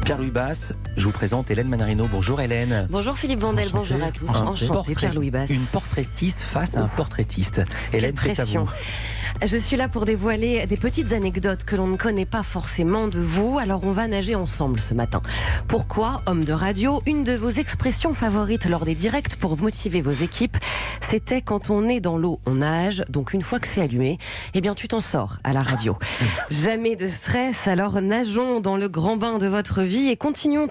Pierre-Louis Basse, je vous présente Hélène Manarino. Bonjour Hélène. Bonjour Philippe Vandel, bonjour à tous. Enchanté Pierre-Louis Basse. Une portraitiste face à un portraitiste. Hélène, c'est à vous. Je suis là pour dévoiler des petites anecdotes que l'on ne connaît pas forcément de vous. Alors on va nager ensemble ce matin. Pourquoi, homme de radio, une de vos expressions favorites lors des directs pour motiver vos équipes, c'était quand on est dans l'eau, on nage. Donc une fois que c'est allumé, eh bien tu t'en sors à la radio. Jamais de stress, alors nageons dans le grand bain de votre vie et continuons,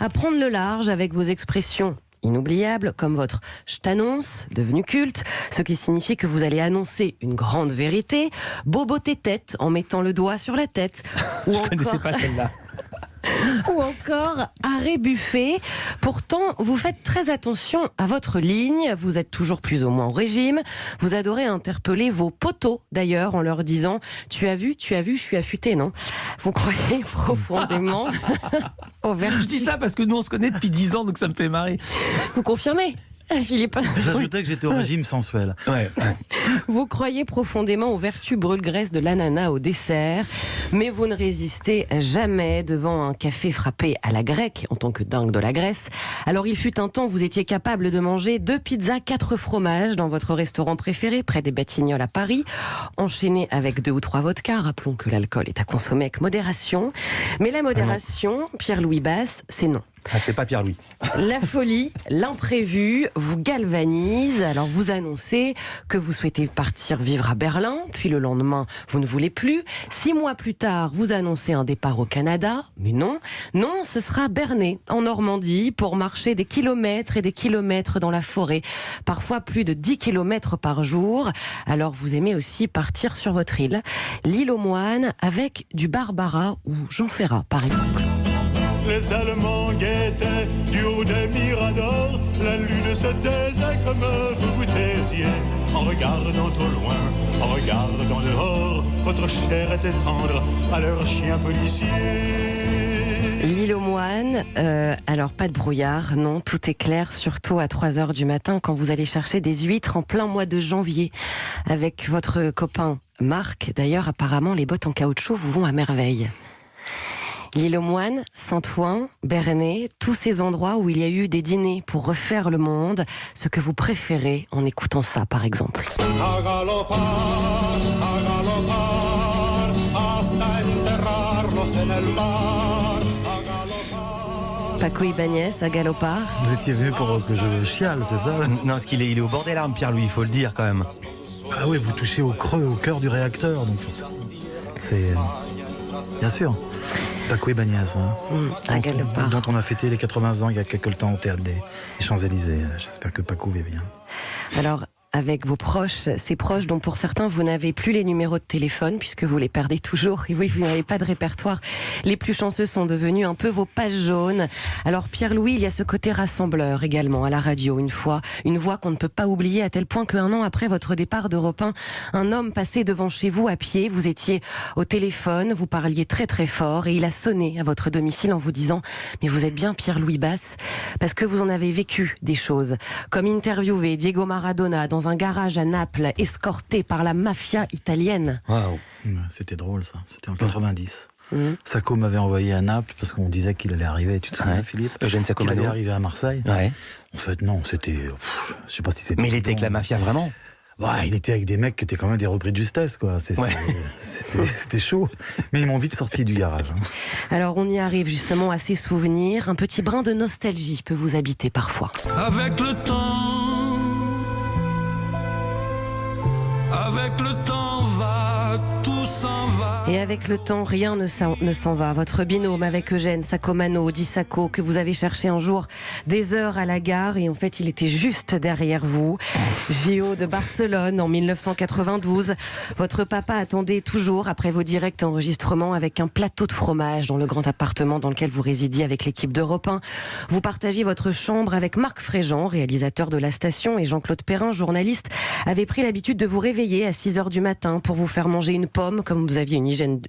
à prendre le large avec vos expressions inoubliables comme votre « je t'annonce » devenu culte, ce qui signifie que vous allez annoncer une grande vérité, boboter tête en mettant le doigt sur la tête. Je ne connaissais pas celle-là. Ou encore arrêt buffet. Pourtant, vous faites très attention à votre ligne. Vous êtes toujours plus ou moins au régime. Vous adorez interpeller vos potos, d'ailleurs, en leur disant « tu as vu, je suis affûté, non ?» Vous croyez profondément au vertu. Je dis ça parce que nous, on se connaît depuis 10 ans, donc ça me fait marrer. Vous confirmez, Philippe? J'ajoutais que j'étais au régime sensuel. Ouais. Vous croyez profondément aux vertus brûle-graisse de l'ananas au dessert, mais vous ne résistez jamais devant un café frappé à la grecque, en tant que dingue de la Grèce. Alors il fut un temps où vous étiez capable de manger 2 pizzas, 4 fromages dans votre restaurant préféré, près des Batignolles à Paris, enchaîné avec 2 ou 3 vodkas. Rappelons que l'alcool est à consommer avec modération. Mais la modération, Pierre-Louis Basse, c'est non. Ah, c'est pas Pierre-Louis. La folie, l'imprévu vous galvanise. Alors vous annoncez que vous souhaitez partir vivre à Berlin, puis le lendemain, vous ne voulez plus. 6 mois plus tard, vous annoncez un départ au Canada. Mais non, ce sera Bernay, en Normandie, pour marcher des kilomètres et des kilomètres dans la forêt. Parfois plus de 10 kilomètres par jour. Alors vous aimez aussi partir sur votre île, l'île aux moines, avec du Barbara ou Jean Ferrat, par exemple. Les Allemands guettaient du haut des miradors. La lune se taisait comme vous vous taisiez. En regardant au loin, en regardant dehors, votre chair était tendre à leur chien policier. L'île aux moines, alors pas de brouillard, non, tout est clair, surtout à 3h du matin quand vous allez chercher des huîtres en plein mois de janvier avec votre copain Marc. D'ailleurs, apparemment, les bottes en caoutchouc vous vont à merveille. L'île aux moines, Saint-Ouen, Bernay, tous ces endroits où il y a eu des dîners pour refaire le monde, ce que vous préférez en écoutant ça, par exemple. Paco Ibáñez à Galopard. Vous étiez venu pour que je chiale, c'est ça? Non, parce qu'il est au bord des larmes, Pierre-Louis, il faut le dire quand même. Ah oui, vous touchez au creux, au cœur du réacteur, donc pour ça. C'est... Bien sûr. Paco Ibáñez, dont on a fêté les 80 ans il y a quelque temps au théâtre des Champs-Élysées. J'espère que Paco va bien. Alors, avec vos proches, ces proches dont pour certains vous n'avez plus les numéros de téléphone puisque vous les perdez toujours et oui, vous n'avez pas de répertoire. Les plus chanceux sont devenus un peu vos pages jaunes. Alors Pierre-Louis, il y a ce côté rassembleur également à la radio une voix qu'on ne peut pas oublier à tel point qu'un an après votre départ d'Europe 1, un homme passait devant chez vous à pied, vous étiez au téléphone, vous parliez très très fort et il a sonné à votre domicile en vous disant « Mais vous êtes bien Pierre-Louis Basse ?» parce que vous en avez vécu des choses, comme interviewer Diego Maradona dans un garage à Naples, escorté par la mafia italienne. Waouh. C'était drôle ça, c'était en 90. Sacco m'avait envoyé à Naples parce qu'on disait qu'il allait arriver, tu te souviens Philippe? Eugène Sacco qu'il allait arriver à Marseille. Ouais. En fait non, c'était... je sais pas si c'était... Mais il était avec la mafia vraiment? Ouais, il était avec des mecs qui étaient quand même des repris de justesse, quoi. C'était chaud. Mais ils m'ont vite sorti du garage. Alors, on y arrive justement à ces souvenirs. Un petit brin de nostalgie peut vous habiter parfois. Avec le temps va, tout s'en va. Et avec le temps, rien ne s'en va. Votre binôme avec Eugène Sacomano, dit Sacco, que vous avez cherché un jour des heures à la gare et en fait il était juste derrière vous. JO de Barcelone en 1992. Votre papa attendait toujours après vos directs enregistrements avec un plateau de fromage dans le grand appartement dans lequel vous résidiez avec l'équipe d'Europe 1. Vous partagiez votre chambre avec Marc Fréjean, réalisateur de La Station, et Jean-Claude Perrin, journaliste, avait pris l'habitude de vous réveiller à 6h du matin pour vous faire manger une pomme comme vous aviez une hygiène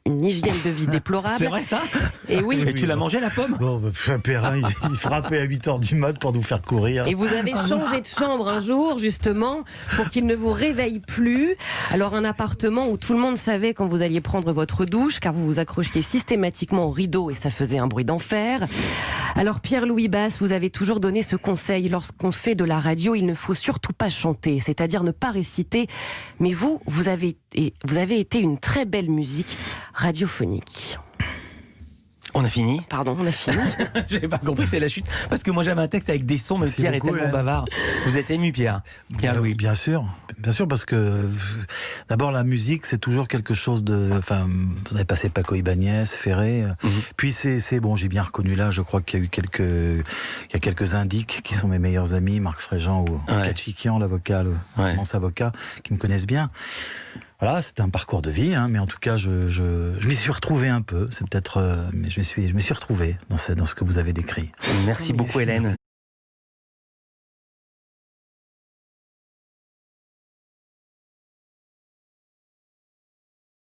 de vie déplorable. C'est vrai ça? Et oui. Et tu l'as mangé la pomme? Bon, Perrin, il frappait à 8h du mat pour nous faire courir. Et vous avez changé de chambre un jour, justement, pour qu'il ne vous réveille plus. Alors, un appartement où tout le monde savait quand vous alliez prendre votre douche, car vous vous accrochiez systématiquement au rideau et ça faisait un bruit d'enfer. Alors, Pierre-Louis Basse, vous avez toujours donné ce conseil. Lorsqu'on fait de la radio, il ne faut surtout pas chanter, c'est-à-dire ne pas réciter. Mais vous avez été une très belle musique radiophonique. On a fini? Pardon, on a fini. J'avais pas compris, c'est la chute. Parce que moi j'avais un texte avec des sons, mais Pierre est tellement bavard. Vous êtes ému, Pierre? Oui, bien sûr, parce que d'abord la musique c'est toujours quelque chose de. Enfin, vous avez passé Paco Ibáñez, Ferré. Puis c'est bon, j'ai bien reconnu là. Je crois qu'il y a eu quelques indiques qui sont mes meilleurs amis, Marc Fréjean ou Kachikian, l'avocat, immense avocat, qui me connaissent bien. Voilà, c'était un parcours de vie, mais en tout cas, je m'y suis retrouvé un peu. C'est peut-être, mais je m'y suis retrouvé dans ce que vous avez décrit. Merci beaucoup, Hélène.